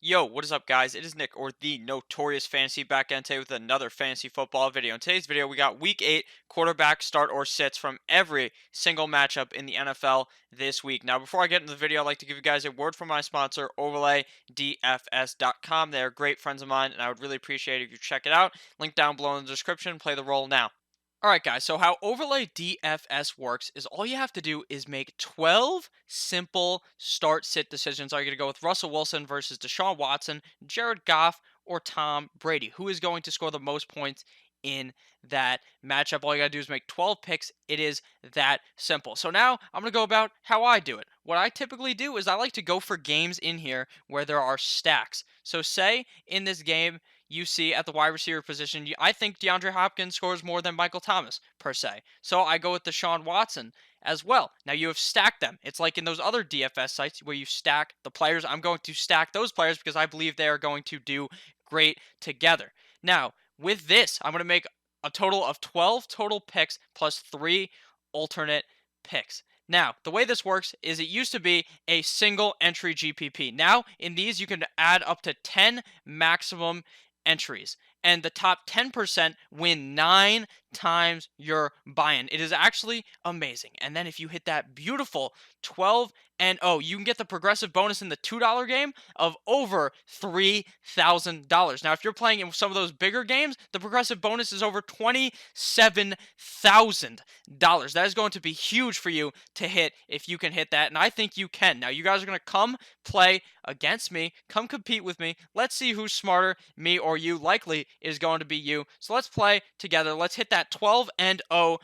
Yo, what is up, guys? It is Nick, or the Notorious Fantasy, back in today with another fantasy football video. In today's video, we got Week 8 quarterback start or sits from every single matchup in the NFL this week. Now, before I get into the video, I'd like to give you guys a word from my sponsor, Overlay DFS.com. They're great friends of mine, and I would really appreciate it if you check it out. Link down below in the description. Play the role now. Alright guys, so how Overlay DFS works is all you have to do is make 12 simple start-sit decisions. Are you going to go with Russell Wilson versus Deshaun Watson, Jared Goff, or Tom Brady? Who is going to score the most points in that matchup? All you got to do is make 12 picks. It is that simple. So now I'm going to go about how I do it. What I typically do is I like to go for games in here where there are stacks. So say in this game, you see at the wide receiver position, I think DeAndre Hopkins scores more than Michael Thomas, per se. So I go with Deshaun Watson as well. Now you have stacked them. It's like in those other DFS sites where you stack the players. I'm going to stack those players because I believe they are going to do great together. Now, with this, I'm going to make a total of 12 total picks plus 3 alternate picks. Now, the way this works is it used to be a single entry GPP. Now, in these, you can add up to 10 maximum entries, and the top 10% win 9 times your buy-in. It is actually amazing. And then if you hit that beautiful 12 and you can get the progressive bonus in the $2 game of over $3,000. Now, if you're playing in some of those bigger games, the progressive bonus is over $27,000. That is going to be huge for you to hit if you can hit that, and I think you can. Now, you guys are going to come play against me, come compete with me. Let's see who's smarter, me or you. Likely is going to be you. So let's play together. Let's hit that 12-0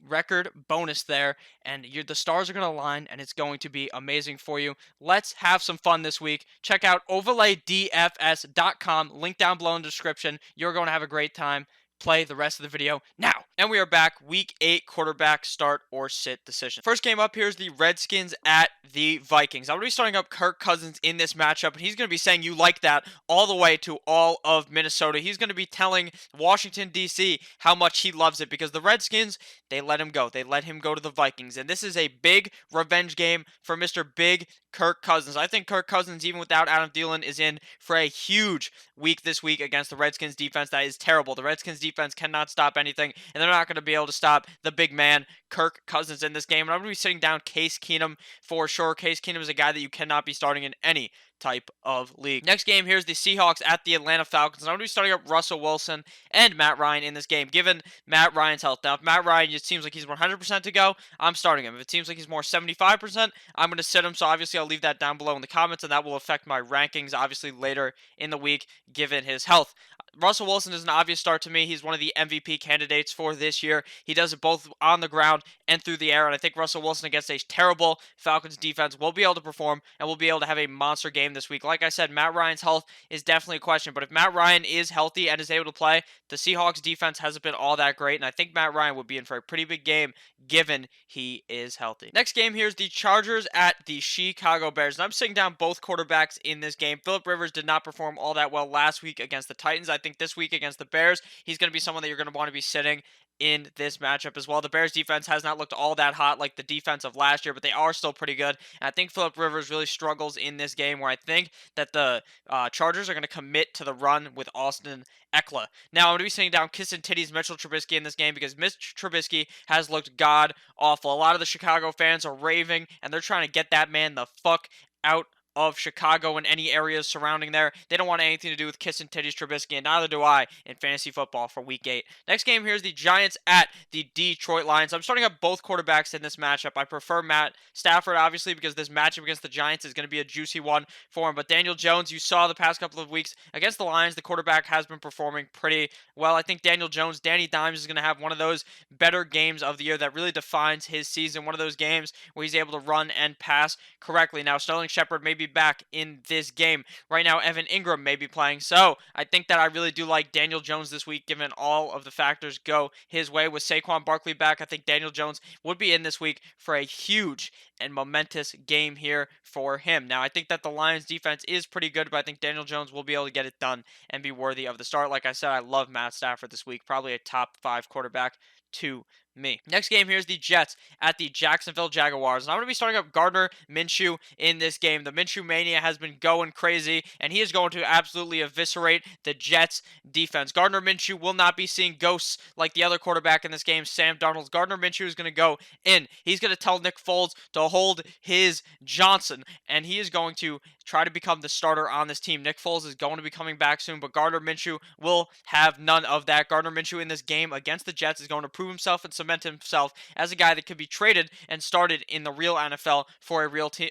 record bonus there, and the stars are going to align, and it's going to be amazing for you. Let's have some fun this week. Check out overlaydfs.com, link down below in the description. You're going to have a great time. Play the rest of the video now. And we are back. Week 8 quarterback start or sit decision. First game up here is the Redskins at the Vikings. I'm going to be starting up Kirk Cousins in this matchup, and he's going to be saying you like that all the way to all of Minnesota. He's going to be telling Washington, D.C. how much he loves it because the Redskins, they let him go. They let him go to the Vikings, and this is a big revenge game for Mr. Big Kirk Cousins. I think Kirk Cousins, even without Adam Thielen, is in for a huge week this week against the Redskins defense. That is terrible. The Redskins defense cannot stop anything, and they're not going to be able to stop the big man, Kirk Cousins, in this game. And I'm going to be sitting down Case Keenum for sure. Case Keenum is a guy that you cannot be starting in any type of league. Next game here is the Seahawks at the Atlanta Falcons. I'm going to be starting up Russell Wilson and Matt Ryan in this game, given Matt Ryan's health. Now, if Matt Ryan, it seems like he's 100% to go, I'm starting him. If it seems like he's more 75%, I'm going to sit him. So obviously, I'll leave that down below in the comments, and that will affect my rankings, obviously, later in the week, given his health. Russell Wilson is an obvious start to me. He's one of the MVP candidates for this year. He does it both on the ground and through the air, and I think Russell Wilson against a terrible Falcons defense will be able to perform and will be able to have a monster game this week. Like I said, Matt Ryan's health is definitely a question, but if Matt Ryan is healthy and is able to play, the Seahawks defense hasn't been all that great, and I think Matt Ryan would be in for a pretty big game given he is healthy. Next game here is the Chargers at the Chicago Bears, and I'm sitting down both quarterbacks in this game. Philip Rivers did not perform all that well last week against the Titans. I think this week against the Bears, he's going to be someone that you're going to want to be sitting in this matchup as well. The Bears defense has not looked all that hot like the defense of last year, but they are still pretty good. And I think Philip Rivers really struggles in this game, where I think that the Chargers are going to commit to the run with Austin Eckler. Now, I'm going to be sitting down kissing titties Mitchell Trubisky in this game because Mitch Trubisky has looked god awful. A lot of the Chicago fans are raving, and they're trying to get that man the fuck out of Chicago and any areas surrounding there. They don't want anything to do with kissing titties Trubisky, and neither do I in fantasy football for week 8. Next game here is the Giants at the Detroit Lions. I'm starting up both quarterbacks in this matchup. I prefer Matt Stafford, obviously, because this matchup against the Giants is going to be a juicy one for him. But Daniel Jones, you saw the past couple of weeks against the Lions, the quarterback has been performing pretty well. I think Daniel Jones, Danny Dimes, is going to have one of those better games of the year that really defines his season. One of those games where he's able to run and pass correctly. Now, Sterling Shepard may be back in this game. Right now, Evan Ingram may be playing. So I think that I really do like Daniel Jones this week, given all of the factors go his way. With Saquon Barkley back, I think Daniel Jones would be in this week for a huge and momentous game here for him. Now, I think that the Lions defense is pretty good, but I think Daniel Jones will be able to get it done and be worthy of the start. Like I said, I love Matt Stafford this week. Probably a top 5 quarterback to me. Next game here is the Jets at the Jacksonville Jaguars. And I'm going to be starting up Gardner Minshew in this game. The Minshew mania has been going crazy, and he is going to absolutely eviscerate the Jets defense. Gardner Minshew will not be seeing ghosts like the other quarterback in this game, Sam Darnold. Gardner Minshew is going to go in. He's going to tell Nick Foles to hold his Johnson, and he is going to try to become the starter on this team. Nick Foles is going to be coming back soon, but Gardner Minshew will have none of that. Gardner Minshew in this game against the Jets is going to prove himself and cement himself as a guy that could be traded and started in the real NFL for a real team,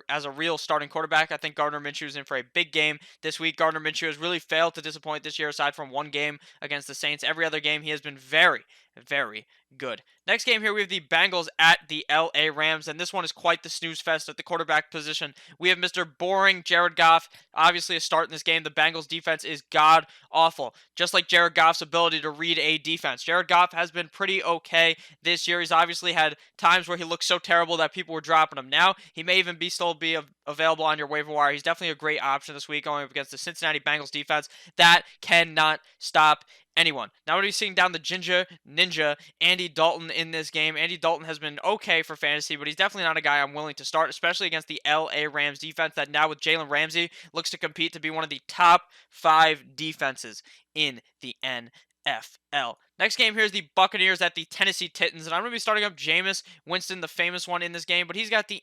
as a real starting quarterback. I think Gardner Minshew is in for a big game this week. Gardner Minshew has really failed to disappoint this year, aside from one game against the Saints. Every other game he has been very, very good. Next game here, we have the Bengals at the LA Rams, and this one is quite the snooze fest at the quarterback position. We have Mr. Boring Jared Goff, obviously a start in this game. The Bengals defense is god awful, just like Jared Goff's ability to read a defense. Jared Goff has been pretty okay this year. He's obviously had times where he looks so terrible that people were dropping him. Now he may even still be available on your waiver wire. He's definitely a great option this week going up against the Cincinnati Bengals defense that cannot stop anyone. Now we're going to be seeing down the Ginger Ninja, Andy Dalton, in this game. Andy Dalton has been okay for fantasy, but he's definitely not a guy I'm willing to start, especially against the LA Rams defense that now with Jalen Ramsey looks to compete to be one of the top 5 defenses in the NFL. Next game here is the Buccaneers at the Tennessee Titans, and I'm going to be starting up Jameis Winston, the famous one in this game, but he's got the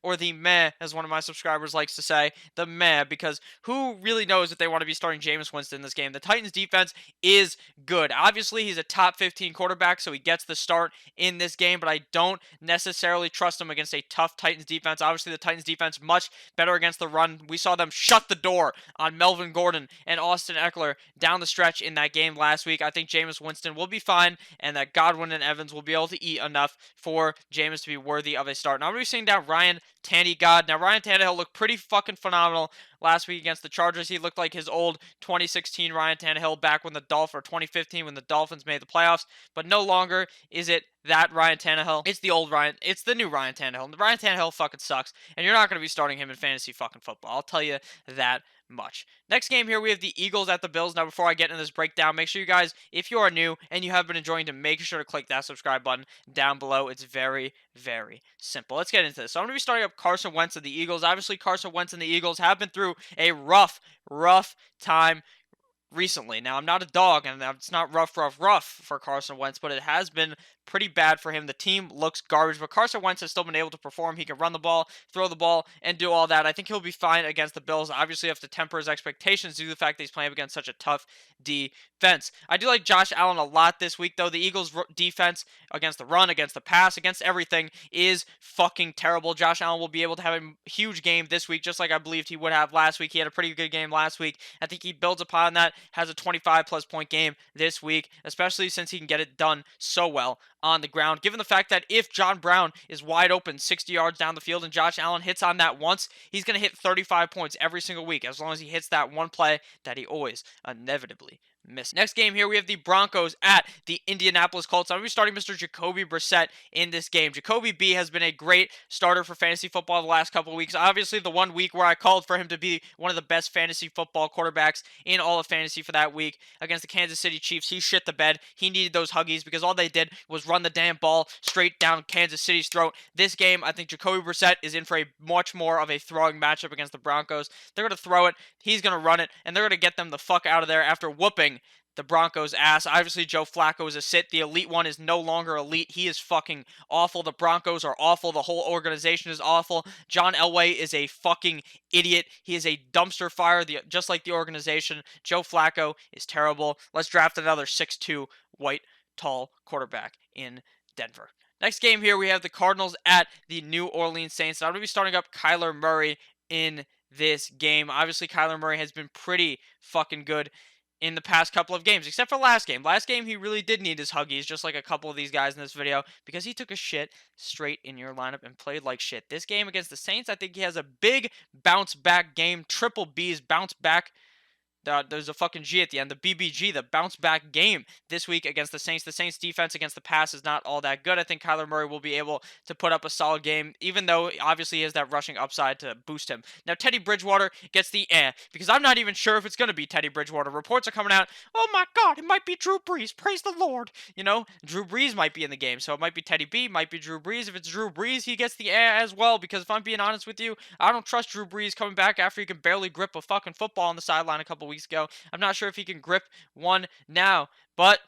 or the meh, as one of my subscribers likes to say, the meh, because who really knows if they want to be starting Jameis Winston in this game? The Titans defense is good. Obviously, he's a top 15 quarterback, so he gets the start in this game, but I don't necessarily trust him against a tough Titans defense. Obviously, the Titans defense much better against the run. We saw them shut the door on Melvin Gordon and Austin Eckler down the stretch in that game last week. I think Jameis Winston will be fine, and that Godwin and Evans will be able to eat enough for Jameis to be worthy of a start. Now I'm going to be seeing down Ryan Tannehill. Now Ryan Tannehill looked pretty fucking phenomenal last week against the Chargers. He looked like his old 2016 Ryan Tannehill back when the Dolphins, or 2015 when the Dolphins made the playoffs, but no longer is it that Ryan Tannehill. It's the old Ryan. It's the new Ryan Tannehill. Ryan Tannehill fucking sucks, and you're not going to be starting him in fantasy fucking football. I'll tell you that much. Next game here, we have the Eagles at the Bills. Now, before I get into this breakdown, make sure you guys, if you are new and you have been enjoying, to make sure to click that subscribe button down below. It's very, very simple. Let's get into this. So I'm going to be starting up Carson Wentz of the Eagles. Obviously, Carson Wentz and the Eagles have been through a rough time recently. Now, I'm not a dog, and it's not rough for Carson Wentz, but it has been pretty bad for him. The team looks garbage, but Carson Wentz has still been able to perform. He can run the ball, throw the ball, and do all that. I think he'll be fine against the Bills. Obviously, you have to temper his expectations due to the fact that he's playing against such a tough defense. I do like Josh Allen a lot this week, though. The Eagles' defense against the run, against the pass, against everything is fucking terrible. Josh Allen will be able to have a huge game this week, just like I believed he would have last week. He had a pretty good game last week. I think he builds upon that, has a 25-plus point game this week, especially since he can get it done so well on the ground, given the fact that if John Brown is wide open 60 yards down the field and Josh Allen hits on that once, he's going to hit 35 points every single week, as long as he hits that one play that he always inevitably miss. Next game here, we have the Broncos at the Indianapolis Colts. I'm going to be starting Mr. Jacoby Brissett in this game. Jacoby B has been a great starter for fantasy football the last couple of weeks. Obviously, the one week where I called for him to be one of the best fantasy football quarterbacks in all of fantasy for that week against the Kansas City Chiefs, he shit the bed. He needed those Huggies because all they did was run the damn ball straight down Kansas City's throat. This game, I think Jacoby Brissett is in for a much more of a throwing matchup against the Broncos. They're going to throw it, he's going to run it, and they're going to get them the fuck out of there after whooping the Broncos' ass. Obviously, Joe Flacco is a sit. The elite one is no longer elite. He is fucking awful. The Broncos are awful. The whole organization is awful. John Elway is a fucking idiot. He is a dumpster fire, just like the organization. Joe Flacco is terrible. Let's draft another 6'2", white, tall quarterback in Denver. Next game here, we have the Cardinals at the New Orleans Saints. I'm going to be starting up Kyler Murray in this game. Obviously, Kyler Murray has been pretty fucking good in the past couple of games, except for last game. Last game, he really did need his Huggies, just like a couple of these guys in this video, because he took a shit straight in your lineup and played like shit. This game against the Saints, I think he has a big bounce back game. Triple B's bounce back There's a fucking G at the end. The BBG, the bounce back game this week against the Saints. The Saints defense against the pass is not all that good. I think Kyler Murray will be able to put up a solid game, even though obviously he has that rushing upside to boost him. Now, Teddy Bridgewater gets the because I'm not even sure if it's going to be Teddy Bridgewater. Reports are coming out, oh my God, it might be Drew Brees. Praise the Lord. Drew Brees might be in the game, so it might be Teddy B, might be Drew Brees. If it's Drew Brees, he gets the as well, because if I'm being honest with you, I don't trust Drew Brees coming back after he can barely grip a fucking football on the sideline a couple weeks ago. I'm not sure if he can grip one now, but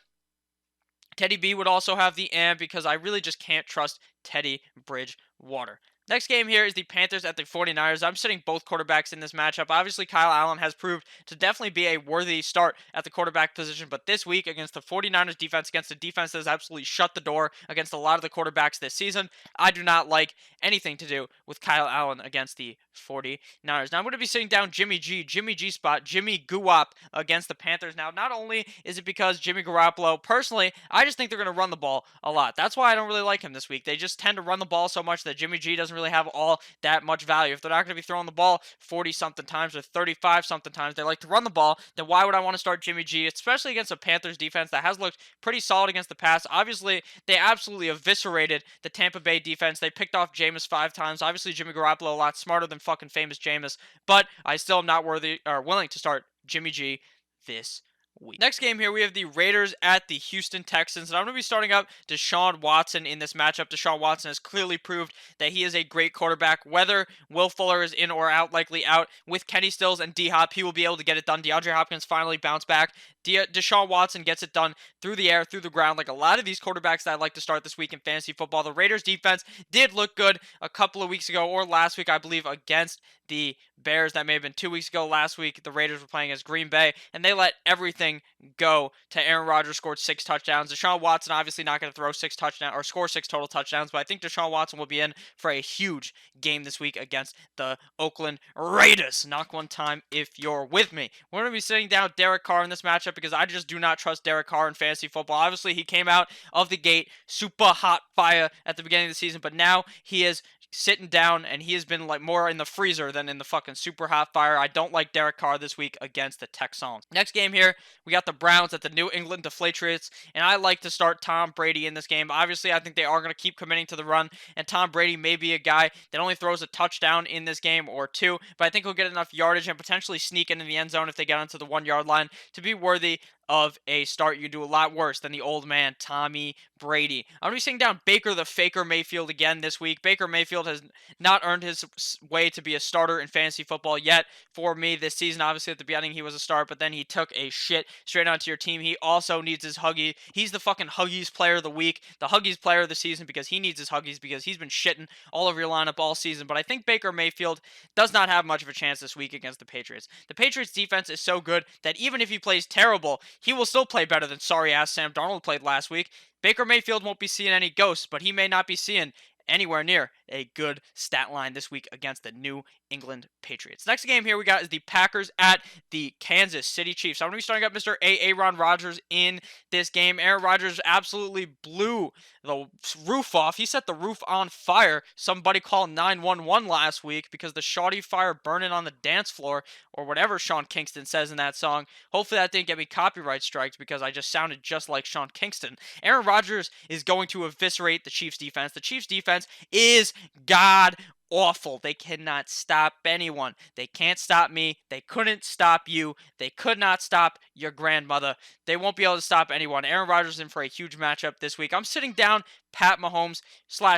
Teddy B would also have the because I really just can't trust Teddy Bridgewater. Next game here is the Panthers at the 49ers. I'm sitting both quarterbacks in this matchup. Obviously, Kyle Allen has proved to definitely be a worthy start at the quarterback position, but this week against the 49ers defense, against a defense that has absolutely shut the door against a lot of the quarterbacks this season, I do not like anything to do with Kyle Allen against the 49ers. Now, I'm going to be sitting down Jimmy G spot, Jimmy Guap against the Panthers. Now, not only is it because Jimmy Garoppolo, personally, I just think they're going to run the ball a lot. That's why I don't really like him this week. They just tend to run the ball so much that Jimmy G doesn't really have all that much value. If they're not going to be throwing the ball 40-something times or 35-something times, they like to run the ball, then why would I want to start Jimmy G, especially against a Panthers defense that has looked pretty solid against the pass? Obviously, they absolutely eviscerated the Tampa Bay defense. They picked off Jameis 5 times. Obviously, Jimmy Garoppolo a lot smarter than fucking famous Jameis, but I still am not willing to start Jimmy G this week. Next game here, we have the Raiders at the Houston Texans, and I'm going to be starting up Deshaun Watson in this matchup. Deshaun Watson has clearly proved that he is a great quarterback. Whether Will Fuller is in or out, likely out, with Kenny Stills and D-Hop, he will be able to get it done. DeAndre Hopkins finally bounced back. Deshaun Watson gets it done through the air, through the ground, like a lot of these quarterbacks that I'd like to start this week in fantasy football. The Raiders defense did look good a couple of weeks ago, or last week, I believe, against the Bears. That may have been 2 weeks ago. Last week, the Raiders were playing as Green Bay, and they let everything go to Aaron Rodgers, scored 6 touchdowns. Deshaun Watson obviously not going to throw 6 touchdowns or score 6 total touchdowns, but I think Deshaun Watson will be in for a huge game this week against the Oakland Raiders. Knock one time if you're with me. We're going to be sitting down Derek Carr in this matchup because I just do not trust Derek Carr in fantasy football. Obviously, he came out of the gate super hot fire at the beginning of the season, but now he is sitting down and he has been like more in the freezer than in the fucking super hot fire. I don't like Derek Carr this week against the Texans. Next game here, we got the Browns at the New England Patriots, and I like to start Tom Brady in this game. Obviously, I think they are going to keep committing to the run, and Tom Brady may be a guy that only throws a touchdown in this game or 2, but I think he'll get enough yardage and potentially sneak into the end zone if they get onto the 1-yard line to be worthy of a start. You do a lot worse than the old man Tommy Brady. I'm going to be sitting down Baker the Faker Mayfield again this week. Baker Mayfield has not earned his way to be a starter in fantasy football yet for me this season. Obviously, at the beginning, he was a start, but then he took a shit straight onto your team. He also needs his Huggy. He's the fucking Huggies player of the week, the Huggies player of the season, because he needs his Huggies because he's been shitting all over your lineup all season. But I think Baker Mayfield does not have much of a chance this week against the Patriots. The Patriots defense is so good that even if he plays terrible, he will still play better than sorry-ass Sam Darnold played last week. Baker Mayfield won't be seeing any ghosts, but he may not be seeing anywhere near a good stat line this week against the New England Patriots. Next game here we got is the Packers at the Kansas City Chiefs. I'm going to be starting up Mr. Aaron Rodgers in this game. Aaron Rodgers absolutely blew the roof off. He set the roof on fire. Somebody called 911 last week because the shoddy fire burning on the dance floor, or whatever Sean Kingston says in that song. Hopefully that didn't get me copyright strikes because I just sounded just like Sean Kingston. Aaron Rodgers is going to eviscerate the Chiefs defense. The Chiefs defense is god awful. They cannot stop anyone. They can't stop me. They couldn't stop you. They could not stop your grandmother. They won't be able to stop anyone. Aaron Rodgers is in for a huge matchup this week. I'm sitting down Pat Mahomes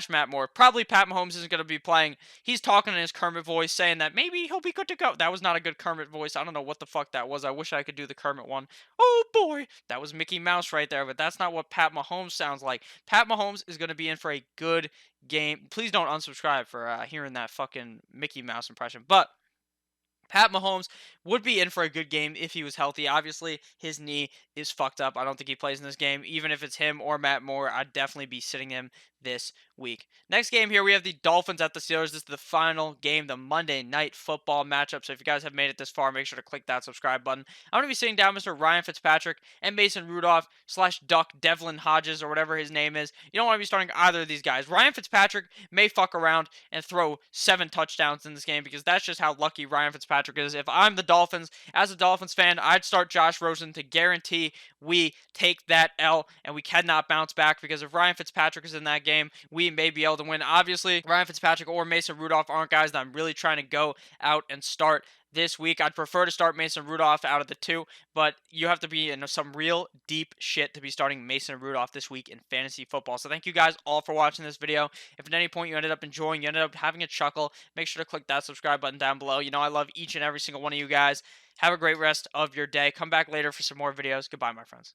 / Matt Moore. Probably Pat Mahomes isn't going to be playing. He's talking in his Kermit voice saying that maybe he'll be good to go. That was not a good Kermit voice. I don't know what the fuck that was. I wish I could do the Kermit one. Oh boy. That was Mickey Mouse right there, but that's not what Pat Mahomes sounds like. Pat Mahomes is going to be in for a good game. Please don't unsubscribe for hearing that fucking Mickey Mouse impression. But Pat Mahomes would be in for a good game if he was healthy. Obviously, his knee is fucked up. I don't think he plays in this game. Even if it's him or Matt Moore, I'd definitely be sitting him this week. Next game here, we have the Dolphins at the Steelers. This is the final game, the Monday Night Football matchup. So if you guys have made it this far, make sure to click that subscribe button. I'm going to be sitting down Mr. Ryan Fitzpatrick and Mason Rudolph / Duck Devlin Hodges or whatever his name is. You don't want to be starting either of these guys. Ryan Fitzpatrick may fuck around and throw 7 touchdowns in this game because that's just how lucky Ryan Fitzpatrick is. If I'm the Dolphins, as a Dolphins fan, I'd start Josh Rosen to guarantee we take that L and we cannot bounce back, because if Ryan Fitzpatrick is in that game, we may be able to win. Obviously, Ryan Fitzpatrick or Mason Rudolph aren't guys that I'm really trying to go out and start this week. I'd prefer to start Mason Rudolph out of the two, but you have to be in some real deep shit to be starting Mason Rudolph this week in fantasy football. So thank you guys all for watching this video. If at any point you ended up enjoying, you ended up having a chuckle, make sure to click that subscribe button down below. You know I love each and every single one of you guys. Have a great rest of your day. Come back later for some more videos. Goodbye, my friends.